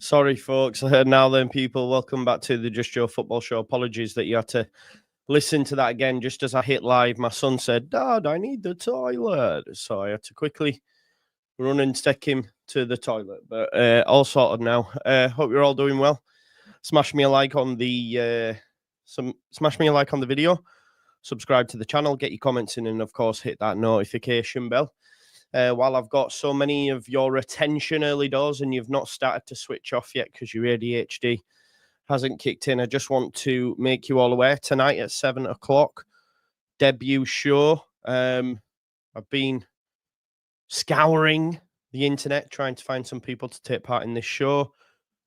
Sorry, folks. Now then, people, welcome back to the Just Joe Football Show. Apologies that you had to listen to that again. Just as I hit live, my son said, "Dad, I need the toilet." So I had to quickly run and take him to the toilet. But all sorted now. Hope you're all doing well. Smash me a like on the video. Subscribe to the channel. Get your comments in, and of course, hit that notification bell. While I've got so many of your attention early doors and you've not started to switch off yet because your ADHD hasn't kicked in, I just want to make you all aware tonight at 7 o'clock, debut show. I've been scouring the internet trying to find some people to take part in this show.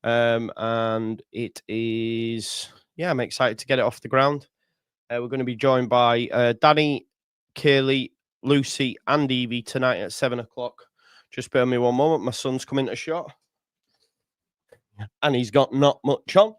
And it is, I'm excited to get it off the ground. We're going to be joined by Danny, Kaylee, Lucy and Evie tonight at 7 o'clock. Just bear me one moment. My son's coming to shot. And he's got not much on.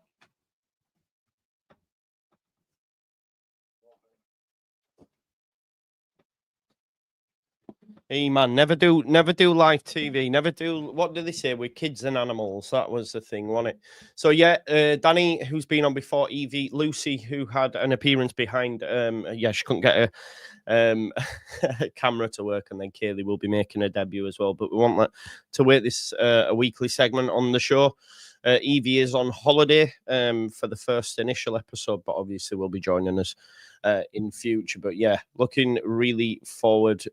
Hey man, never do live TV. Never do, what do they say, with kids and animals? That was the thing, wasn't it? So yeah, Danny, who's been on before, Evie, Lucy, who had an appearance behind, she couldn't get a camera to work, and then Kaylee will be making a debut as well. But we want to wait this a weekly segment on the show. Evie is on holiday for the first initial episode, but obviously will be joining us in future. But yeah, looking really forward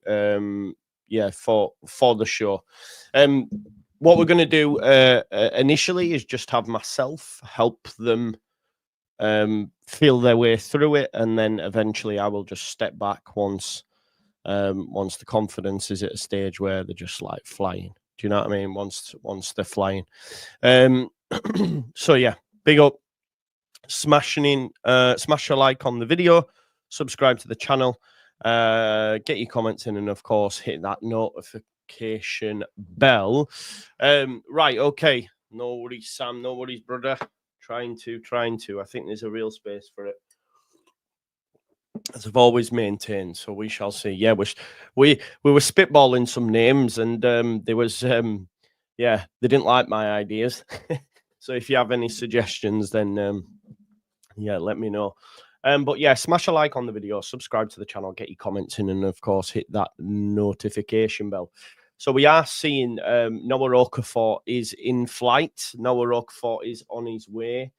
for the show. What we're going to do initially is just have myself help them feel their way through it, and then eventually I will just step back once the confidence is at a stage where they're just like flying. Do you know what I mean? Once they're flying. So yeah, big up, smash a like on the video, subscribe to the channel, get your comments in, and of course hit that notification bell. Right, okay, no worries, Sam, no worries, brother. Trying to. I think there's a real space for it, as I've always maintained. So we shall see. Yeah, we were spitballing some names, and there was they didn't like my ideas. So if you have any suggestions, then let me know. But yeah, smash a like on the video, subscribe to the channel, get your comments in, and of course hit that notification bell. So we are seeing Noah Okafor is in flight. Noah Okafor is on his way.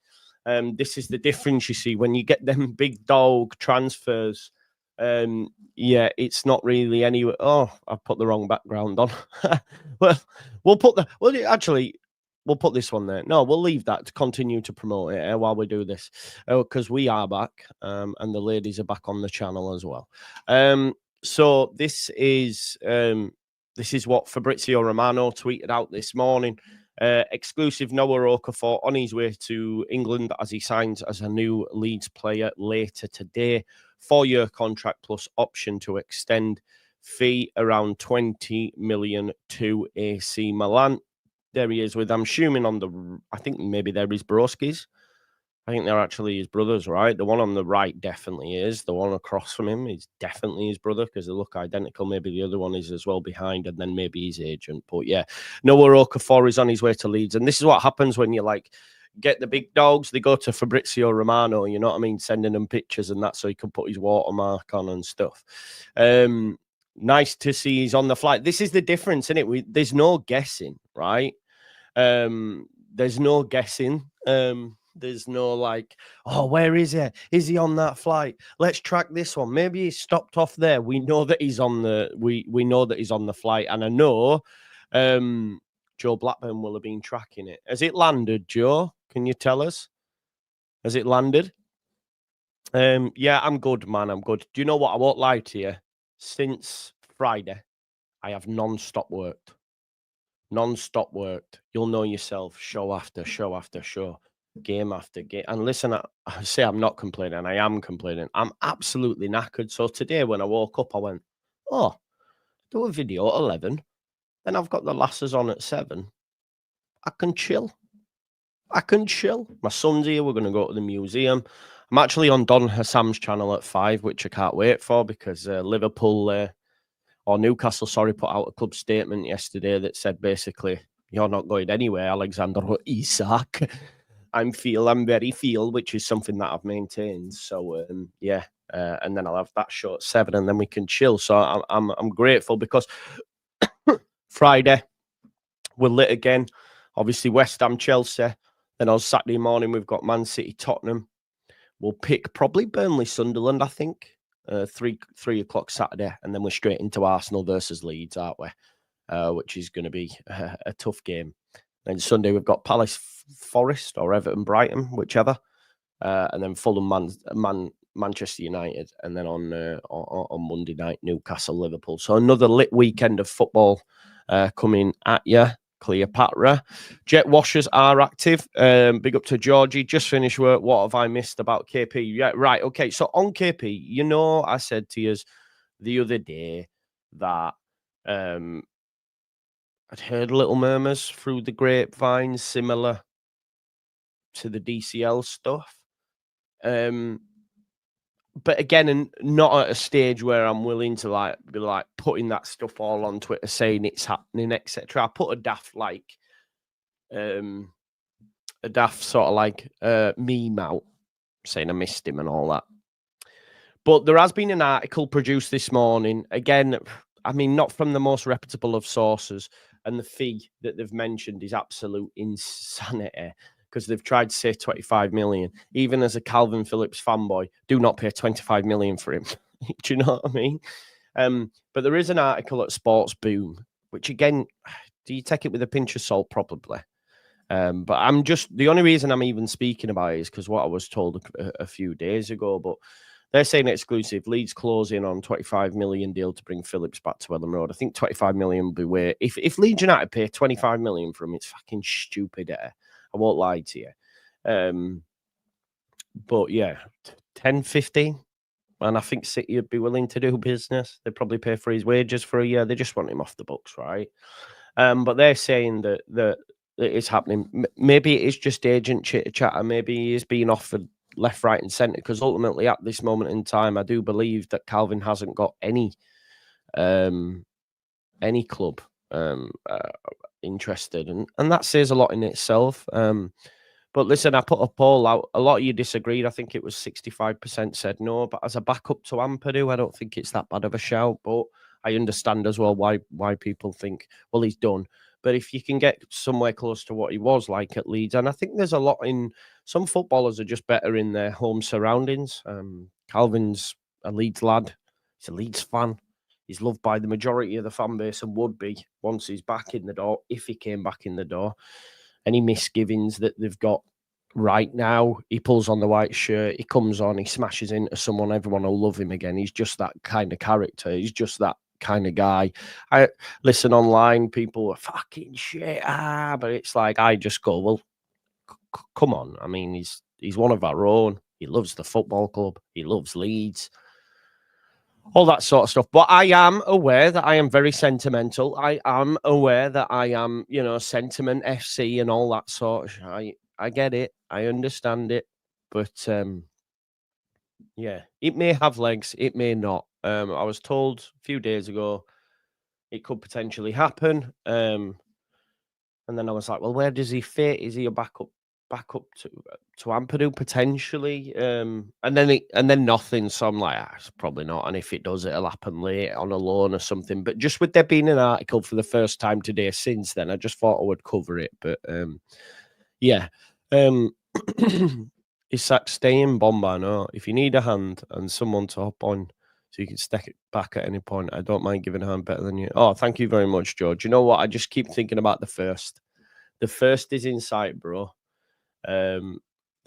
This is the difference, you see, when you get them big dog transfers. It's not really anywhere. Oh, I've put the wrong background on. Well, we'll put this one there. No, we'll leave that to continue to promote it while we do this, because we are back, and the ladies are back on the channel as well. So this is what Fabrizio Romano tweeted out this morning. Exclusive: Noah Okafor on his way to England as he signs as a new Leeds player later today. 4-year contract plus option to extend. Fee around 20 million to AC Milan. There he is with, I'm assuming I think maybe they're his broskies. I think they're actually his brothers, right? The one on the right definitely is. The one across from him is definitely his brother because they look identical. Maybe the other one is as well behind, and then maybe his agent. But yeah, Noah Okafor is on his way to Leeds. And this is what happens when you get the big dogs. They go to Fabrizio Romano, you know what I mean? Sending them pictures and that so he can put his watermark on and stuff. Nice to see he's on the flight. This is the difference, isn't it? There's no guessing, right? There's no guessing. There's no where is he? Is he on that flight? Let's track this one. Maybe he's stopped off there. We know that he's on we know that he's on the flight, and I know Joe Blackburn will have been tracking it. Has it landed, Joe? Can you tell us? Has it landed? Yeah, I'm good, man. I'm good. Do you know what? I won't lie to you. Since Friday, I have non-stop worked. Non-stop worked. You'll know yourself. Show after show after show. Game after game. And listen, I say I'm not complaining. I am complaining. I'm absolutely knackered. So today when I woke up, I went, do a video at 11. Then I've got the lasses on at 7. I can chill. My son's here. We're going to go to the museum. I'm actually on Don Hassam's channel at 5, which I can't wait for because Newcastle, put out a club statement yesterday that said basically You're not going anywhere, Alexander Isak. I'm very feel, which is something that I've maintained. So yeah, and then I'll have that show at 7, and then we can chill. So I'm grateful because Friday we're lit again. Obviously West Ham, Chelsea. Then on Saturday morning we've got Man City, Tottenham. We'll pick probably Burnley, Sunderland. I think 3 o'clock Saturday, and then we're straight into Arsenal versus Leeds, aren't we? Which is going to be a tough game. Then Sunday we've got Palace, Forest, or Everton, Brighton, whichever, and then Fulham, Manchester United, and then on Monday night Newcastle, Liverpool. So another lit weekend of football coming at you. Cleopatra. Jet washers are active. Big up to Georgie. Just finished work. What have I missed about KP? Yeah, right. Okay. So on KP, you know, I said to you the other day that I'd heard little murmurs through the grapevine similar to the DCL stuff. But again, and not at a stage where I'm willing to be putting that stuff all on Twitter saying it's happening, etc. I put a daft sort of like meme out saying I missed him and all that. But there has been an article produced this morning. Again, I mean, not from the most reputable of sources, and the fee that they've mentioned is absolute insanity. Because they've tried to say 25 million. Even as a Kalvin Phillips fanboy, do not pay 25 million for him. Do you know what I mean? But there is an article at Sports Boom, which again, do you take it with a pinch of salt? Probably. But I'm just, the only reason I'm even speaking about it is because what I was told a few days ago. But they're saying exclusive. Leeds closing on 25 million deal to bring Phillips back to Elland Road. I think 25 million will be where, if Leeds United pay 25 million for him, it's fucking stupid. I won't lie to you. But yeah, 10, 15. And I think City would be willing to do business. They'd probably pay for his wages for a year. They just want him off the books, right? But they're saying that it's happening. Maybe it is just agent chitter-chatter. Maybe he is being offered left, right and centre. Because ultimately, at this moment in time, I do believe that Kalvin hasn't got any club interested, and that says a lot in itself. But listen, I put a poll out. A lot of you disagreed. I think it was 65% said no. But as a backup to Ampadu, I don't think it's that bad of a shout. But I understand as well why people think, well, he's done. But if you can get somewhere close to what he was like at Leeds, and I think there's a lot in, some footballers are just better in their home surroundings. Kalvin's a Leeds lad. He's a Leeds fan. He's loved by the majority of the fan base and would be once he's back in the door, if he came back in the door. Any misgivings that they've got right now, he pulls on the white shirt, he comes on, he smashes into someone, everyone will love him again. He's just that kind of character. He's just that kind of guy. I listen online, people are fucking shit, but it's like, I just go, well, come on. I mean, he's one of our own. He loves the football club. He loves Leeds. All that sort of stuff. But I am aware that I am very sentimental. I am aware that I am, sentiment FC and all that sort of shit. I get it. I understand it. But, yeah, it may have legs. It may not. I was told a few days ago it could potentially happen. And then I was like, well, where does he fit? Is he a backup to Ampadu potentially? And then nothing. So I'm like, it's probably not. And if it does, it'll happen late on a loan or something. But just with there being an article for the first time today since then, I just thought I would cover it. But yeah. Isak, stay in Bomba. No, if you need a hand and someone to hop on so you can stack it back at any point, I don't mind giving a hand better than you. Oh, thank you very much, George. You know what? I just keep thinking about the first. The first is in sight, bro. The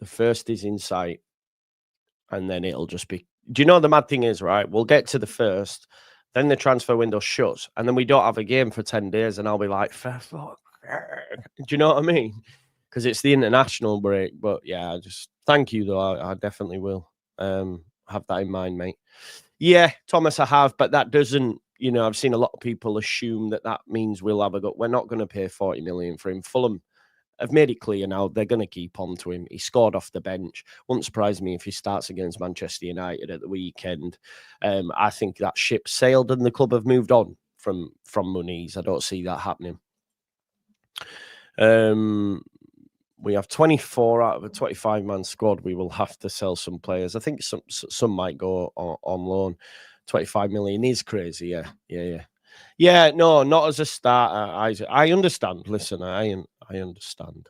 first is in sight, and then it'll just be. Do you know the mad thing is, right? We'll get to the first, then the transfer window shuts, and then we don't have a game for 10 days, and I'll be like, fuck. Do you know what I mean? Because it's the international break. But yeah, I just thank you though. I definitely will have that in mind, mate. Yeah, Thomas, I have, but that doesn't. I've seen a lot of people assume that means we'll have a go. We're not going to pay 40 million for him. Fulham have made it clear now they're going to keep on to him. He scored off the bench. Wouldn't surprise me if he starts against Manchester United at the weekend. I think that ship sailed and the club have moved on from Muniz. I don't see that happening. We have 24 out of a 25-man squad. We will have to sell some players. I think some might go on loan. 25 million is crazy. Yeah. No, not as a starter. I understand. Listen, I understand.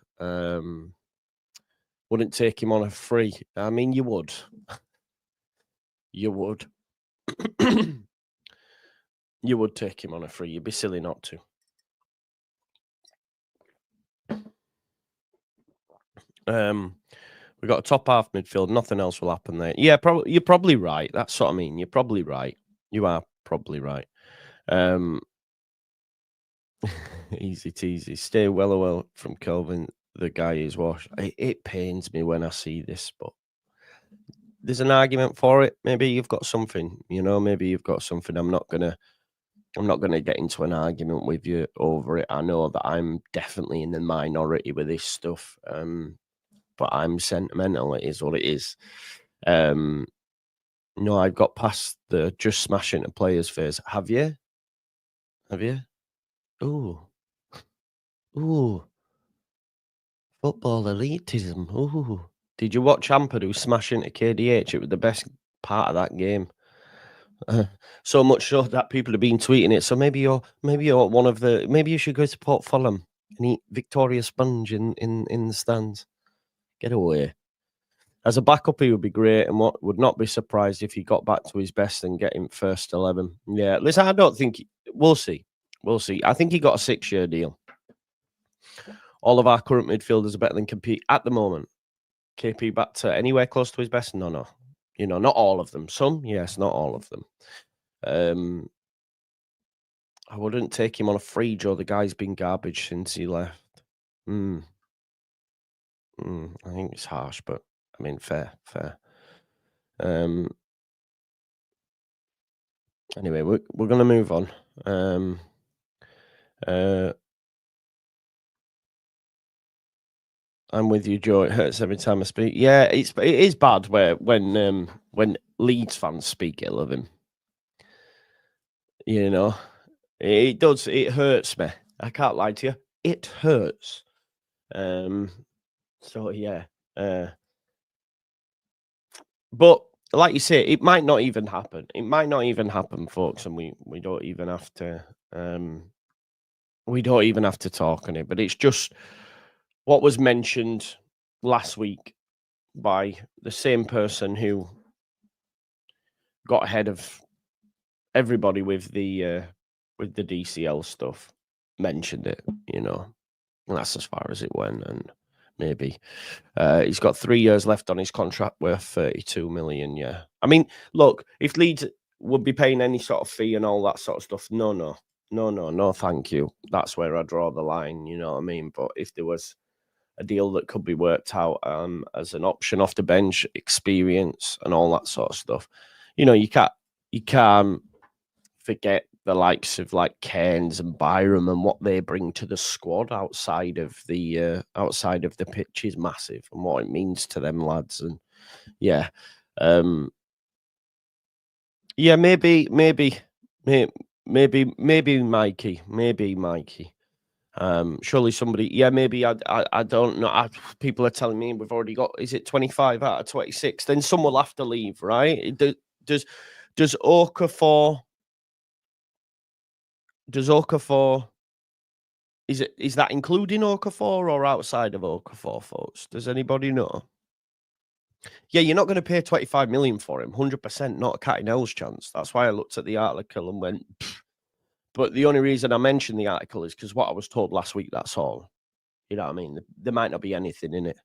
Wouldn't take him on a free. I mean, you would. You would. You would take him on a free. You'd be silly not to. We've got a top half midfield. Nothing else will happen there. Yeah, you're probably right. That's what I mean. You're probably right. You are probably right. Easy teasy. Stay well away from Kalvin. The guy is washed. It pains me when I see this, but there's an argument for it. Maybe you've got something. Maybe you've got something. I'm not gonna get into an argument with you over it. I know that I'm definitely in the minority with this stuff. But I'm sentimental. It is what it is. No, I've got past the just smashing the players phase. Have you? Ooh. Football elitism. Ooh. Did you watch Ampadu smash into KDH? It was the best part of that game. So much so that people have been tweeting it. So maybe you're one of the. Maybe you should go to Port Fulham and eat Victoria Sponge in the stands. Get away. As a backup, he would be great, and would not be surprised if he got back to his best and get him first 11. Yeah, listen, I don't think we'll see. I think he got a 6-year deal. All of our current midfielders are better than compete at the moment. KP back to anywhere close to his best? No. Not all of them. Some, yes, not all of them. I wouldn't take him on a free, Joe. The guy's been garbage since he left. I think it's harsh, but I mean, fair. Anyway, we're going to move on. I'm with you, Joe. It hurts every time I speak. Yeah, it is bad when Leeds fans speak ill of him. It does. It hurts me. I can't lie to you. It hurts. So yeah. But like you say, it might not even happen. It might not even happen, folks, and we don't even have to. We don't even have to talk on it. But it's just what was mentioned last week by the same person who got ahead of everybody with the DCL stuff. Mentioned it, and that's as far as it went. And maybe he's got 3 years left on his contract worth 32 million. Yeah, I mean, look, if Leeds would be paying any sort of fee and all that sort of stuff, no, thank you. That's where I draw the line. You know what I mean? But if there was a deal that could be worked out as an option off the bench, experience and all that sort of stuff, you can't forget the likes of like Cairns and Byram and what they bring to the squad outside of the pitch is massive, and what it means to them lads. And yeah, maybe Mikey. Surely somebody. Yeah, maybe I don't know. People are telling me we've already got. Is it 25 out of 26? Then some will have to leave, right? Does Okafor? Does Okafor? Is that including Okafor or outside of Okafor, folks? Does anybody know? Yeah, you're not going to pay 25 million for him. 100%, not a cat in hell's chance. That's why I looked at the article and went. Pfft. But the only reason I mentioned the article is because what I was told last week. That's all. You know what I mean? There might not be anything in it.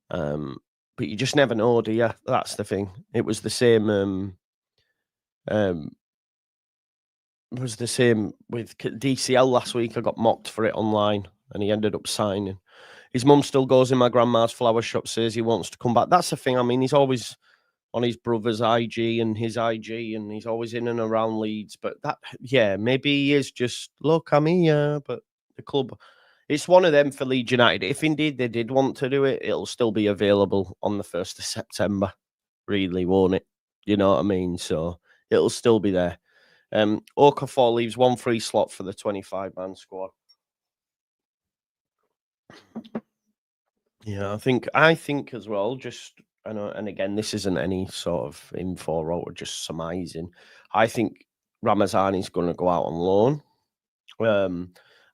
But you just never know, do you? That's the thing. It was the same. Was the same with DCL last week. I got mocked for it online, and he ended up signing. His mum still goes in my grandma's flower shop, says he wants to come back. That's the thing. I mean, he's always on his brother's IG and his IG, and he's always in and around Leeds. But maybe he is just, look, I'm here, but the club, it's one of them for Leeds United. If indeed they did want to do it, it'll still be available on the 1st of September, really, won't it? You know what I mean? So it'll still be there. Okafor leaves one free slot for the 25-man squad. Yeah, I think as well, just I know, and again, this isn't any sort of info or just surmising. I think Ramazani's going to go out on loan.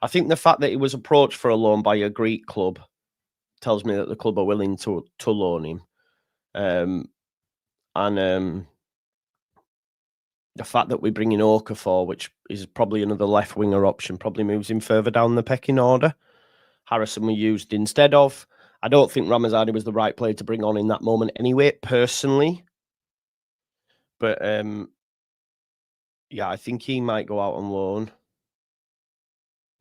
I think the fact that he was approached for a loan by a Greek club tells me that the club are willing to loan him. And the fact that we bring in Okafor, which is probably another left winger option, probably moves him further down the pecking order. Harrison we used instead of. I don't think Ramazani was the right player to bring on in that moment anyway, personally. But yeah, I think he might go out on loan.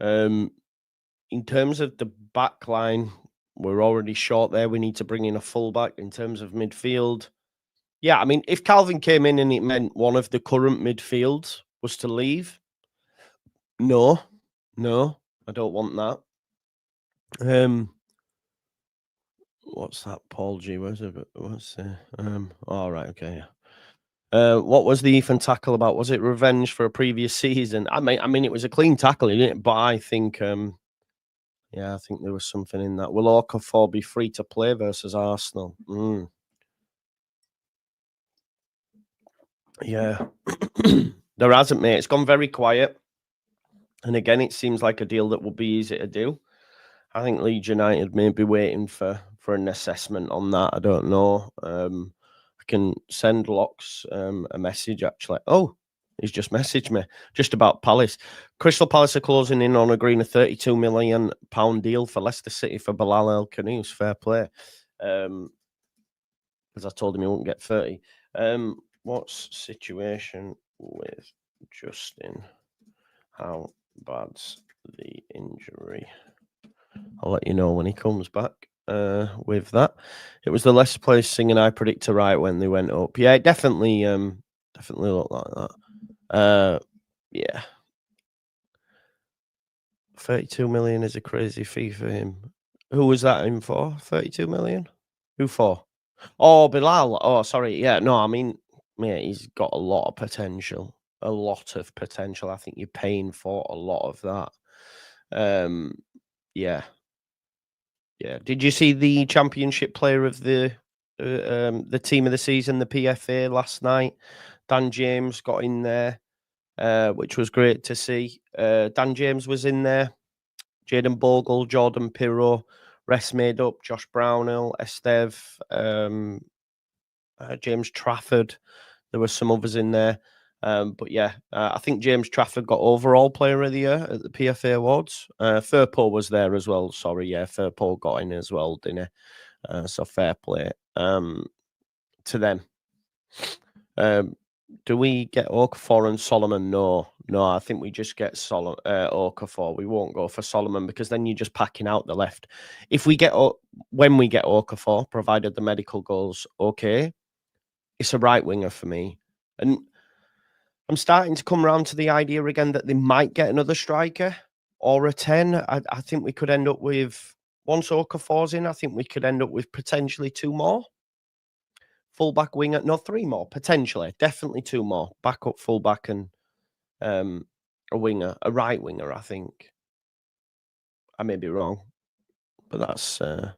In terms of the back line, we're already short there. We need to bring in a fullback. In terms of midfield, yeah, I mean, if Kalvin came in and it meant one of the current midfields was to leave, no, I don't want that. What's that, Paul G? What's all right, okay, yeah. What was the Ethan tackle about? Was it revenge for a previous season? I mean, it was a clean tackle, didn't it? But I think, yeah, I think there was something in that. Will Okafor be free to play versus Arsenal? Yeah, there hasn't, mate. It's gone very quiet. And again, it seems like a deal that will be easy to do. I think Leeds United may be waiting for an assessment on that. I don't know. I can send Locks a message, actually. Oh, he's just messaged me just about Palace. Crystal Palace are closing in on agreeing a £32 million deal for Leicester City for Bilal El Khanous. Fair play. Because I told him he won't get 30. What's situation with Justin? How bad's the injury? I'll let you know when he comes back with that. It was the Leicester players singing I Predict to Right when they went up. Yeah, it definitely looked like that. Yeah. 32 million is a crazy fee for him. Who was that in for? 32 million? Who for? Oh, Bilal. Oh, sorry. Yeah, no, I mean, yeah, he's got a lot of potential. A lot of potential. I think you're paying for a lot of that. Yeah. Yeah. Did you see the championship player of the team of the season, the PFA, last night? Dan James got in there, which was great to see. Dan James was in there. Jaden Bogle, Jordan Pirro, Rest Made Up, Josh Brownhill, Esteve, James Trafford. There were some others in there. But yeah, I think James Trafford got overall player of the year at the PFA Awards. Firpo was there as well. Sorry, yeah, Firpo got in as well, didn't he? So fair play to them. Do we get Okafor and Solomon? No, I think we just get Okafor. We won't go for Solomon because then you're just packing out the left. If we get when we get Okafor, provided the medical goes okay, it's a right winger for me. And I'm starting to come around to the idea again that they might get another striker or a 10. I think we could end up with, once Okafor's in, I think we could end up with potentially 2 more. Fullback winger, no, 3 more, potentially. Definitely 2 more. Backup fullback and a winger, a right winger, I think. I may be wrong, but that's where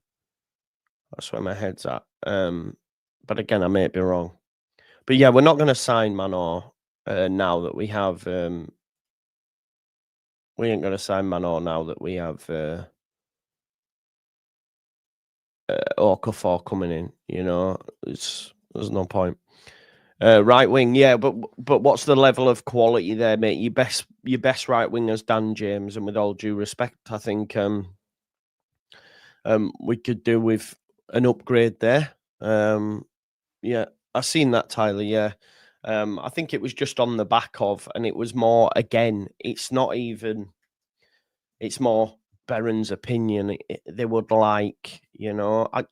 my head's at. But again, I may be wrong. But yeah, we're not going to sign Manor now that we have. We ain't going to sign Manor now that we have Okafor coming in. You know, there's no point. Right wing, yeah, but what's the level of quality there, mate? Your best right winger's Dan James, and with all due respect, I think we could do with an upgrade there. Yeah, I've seen that, Tyler. Yeah, I think it was just on the back of, and it was more again. It's not even. It's more Beren's opinion. They would like, you know, at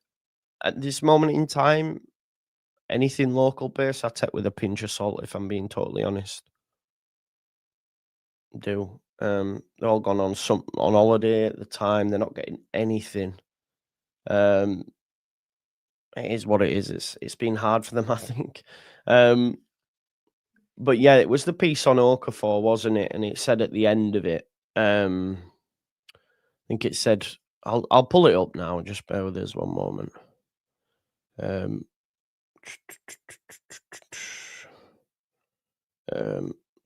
this moment in time, anything local based, I take with a pinch of salt. If I'm being totally honest, do they're all gone on holiday at the time. They're not getting anything. It is what it is. It's been hard for them, I think. But yeah, it was the piece on Okafor, wasn't it? And it said at the end of it, I think it said I'll pull it up now. Just bear with us one moment.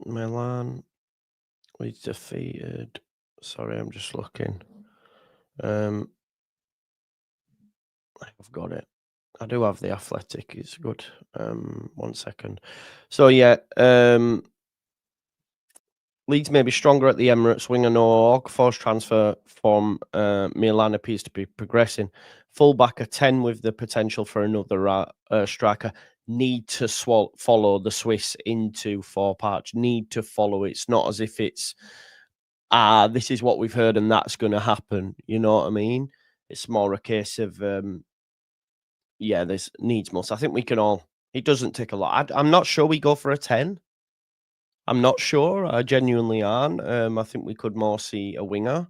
Milan, we defeated. Sorry, I'm just looking. I've got it. I do have the Athletic. It's good. 1 second. So yeah, Leeds may be stronger at the Emirates. Winger no Okafor's transfer from Milan appears to be progressing. Fullback a 10 with the potential for another striker. Need to follow the Swiss into 4 parts. Need to follow. It's not as if it's this is what we've heard and that's going to happen. You know what I mean? It's more a case of yeah, there's needs must. I think we can all. It doesn't take a lot. I'm not sure we go for a 10. I'm not sure. I genuinely aren't. I think we could more see a winger,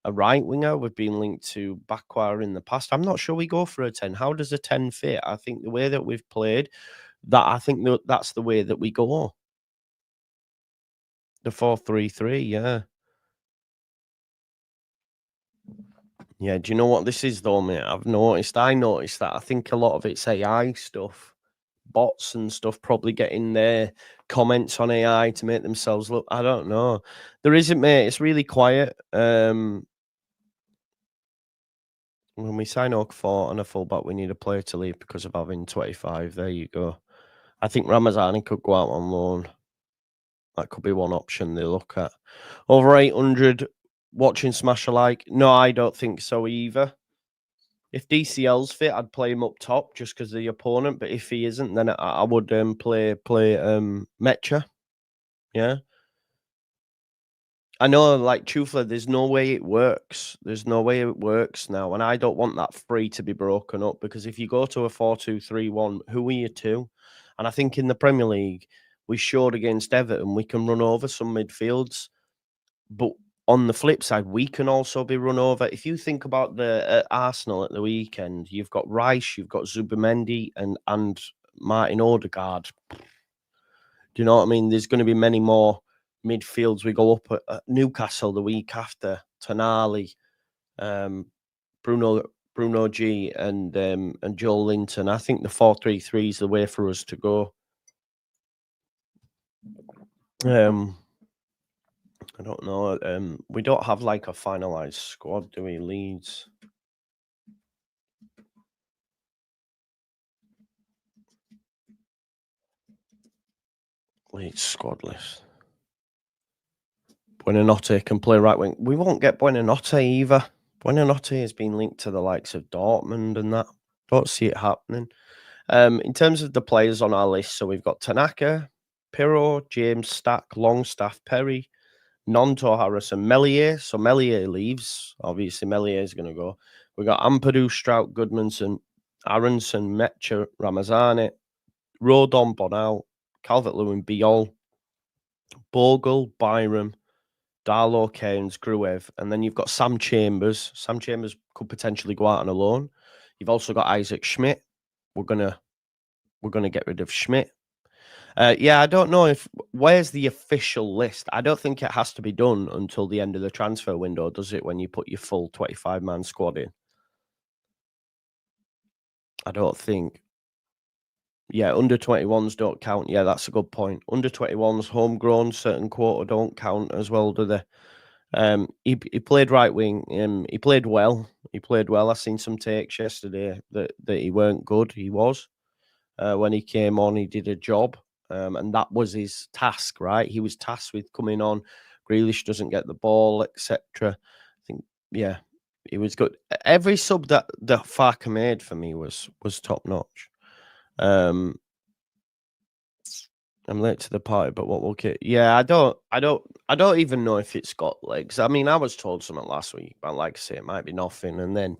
a right winger. We've been linked to Bakwa in the past. I'm not sure we go for a 10. How does a 10 fit? I think the way that we've played, I think that's the way that we go. The 4-3-3, yeah. Yeah, do you know what this is though, mate? I noticed that. I think a lot of it's AI stuff. Bots and stuff probably getting their comments on AI to make themselves look. I don't know. There isn't, mate. It's really quiet. When we sign Okafor on a fullback, we need a player to leave because of having 25. There you go. I think Ramazani could go out on loan. That could be one option they look at. Over 800 watching Smash alike. No, I don't think so either. If DCL's fit, I'd play him up top just because of the opponent. But if he isn't, then I would play Mecha. Yeah. I know, like, truthfully, there's no way it works. There's no way it works now. And I don't want that free to be broken up because if you go to a 4-2-3-1, who are you to? And I think in the Premier League, we showed against Everton, we can run over some midfields. But on the flip side, we can also be run over. If you think about the Arsenal at the weekend, you've got Rice, you've got Zubimendi and Martin Odegaard. Do you know what I mean? There's going to be many more midfields. We go up at Newcastle the week after. Tonali, Bruno G, and Joel Linton. I think the 4-3-3 is the way for us to go. I don't know. We don't have like a finalized squad, do we? Leeds. Leeds squad list. Buonanotte can play right wing. We won't get Buonanotte either. Buonanotte has been linked to the likes of Dortmund and that. Don't see it happening. In terms of the players on our list, so we've got Tanaka, Pirro, James, Stack, Longstaff, Perry, Nonto, Harrison, Melier. So Melier leaves. Obviously, Melier is going to go. We got Ampadu, Strout, Goodmanson, Aronson, Mecha, Ramazani, Rodon, Bonal, Calvert-Lewin, Biol, Bogle, Byram, Darlow, Keynes, Gruev, and then you've got Sam Chambers. Sam Chambers could potentially go out on a loan. You've also got Isaac Schmidt. We're gonna get rid of Schmidt. Yeah, I don't know where's the official list. I don't think it has to be done until the end of the transfer window, does it? When you put your full 25-man squad in, I don't think. Yeah, under 21s don't count. Yeah, that's a good point. Under 21s, homegrown, certain quota don't count as well, do they? He played right wing. He played well. I seen some takes yesterday that he weren't good. He was. When he came on, he did a job. And that was his task, right? He was tasked with coming on. Grealish doesn't get the ball, etc. I think, yeah, he was good. Every sub that Farker made for me was top notch. I'm late to the party, but what will get? Yeah, I don't even know if it's got legs. I mean, I was told something last week, but like I say, it might be nothing. And then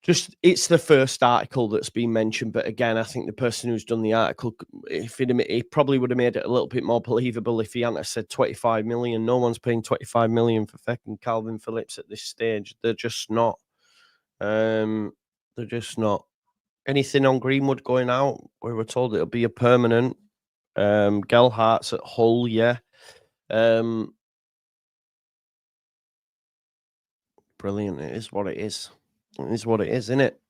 just it's the first article that's been mentioned. But again, I think the person who's done the article, if he probably would have made it a little bit more believable if he hadn't said 25 million. No one's paying 25 million for fucking Kalvin Phillips at this stage. They're just not. They're just not. Anything on Greenwood going out? We were told it'll be a permanent. Gelhart's at Hull, yeah. Brilliant. It is what it is. It is what it is, isn't it?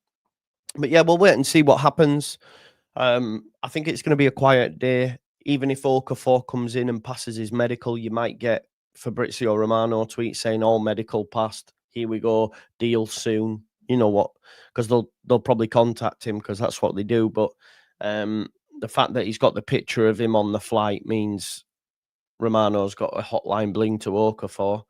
But yeah, we'll wait and see what happens. I think it's going to be a quiet day. Even if Okafor comes in and passes his medical, you might get Fabrizio Romano tweet saying all medical passed. Here we go, deal soon. You know what? Because they'll probably contact him because that's what they do. But the fact that he's got the picture of him on the flight means Romano's got a hotline bling to Okafor.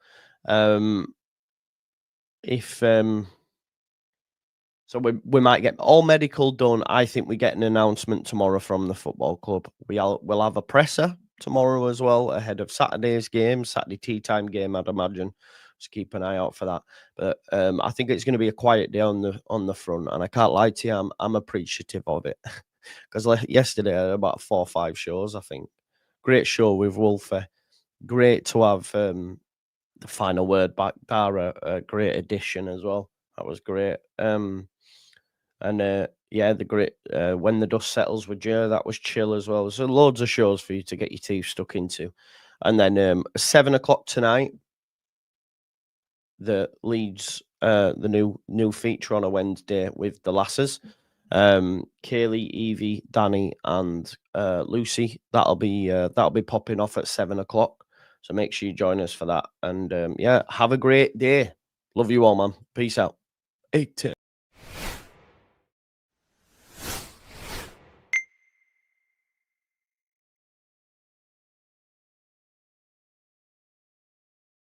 So we might get all medical done. I think we get an announcement tomorrow from the football club. We'll have a presser tomorrow as well ahead of Saturday's game, Saturday tea time game, I'd imagine. Just keep an eye out for that. But I think it's going to be a quiet day on the front, and I can't lie to you, I'm appreciative of it because yesterday I had about 4 or 5 shows. I think great show with Wolfie. Great to have the final word back. Dara, a great addition as well. That was great. Yeah, the great When the Dust Settles with Joe, that was chill as well. So loads of shows for you to get your teeth stuck into. And then 7 o'clock tonight, the Leeds, the new feature on a Wednesday with the lasses. Kaylee, Evie, Danny, and Lucy. That'll be popping off at 7 o'clock. So make sure you join us for that. And yeah, have a great day. Love you all, man. Peace out. 8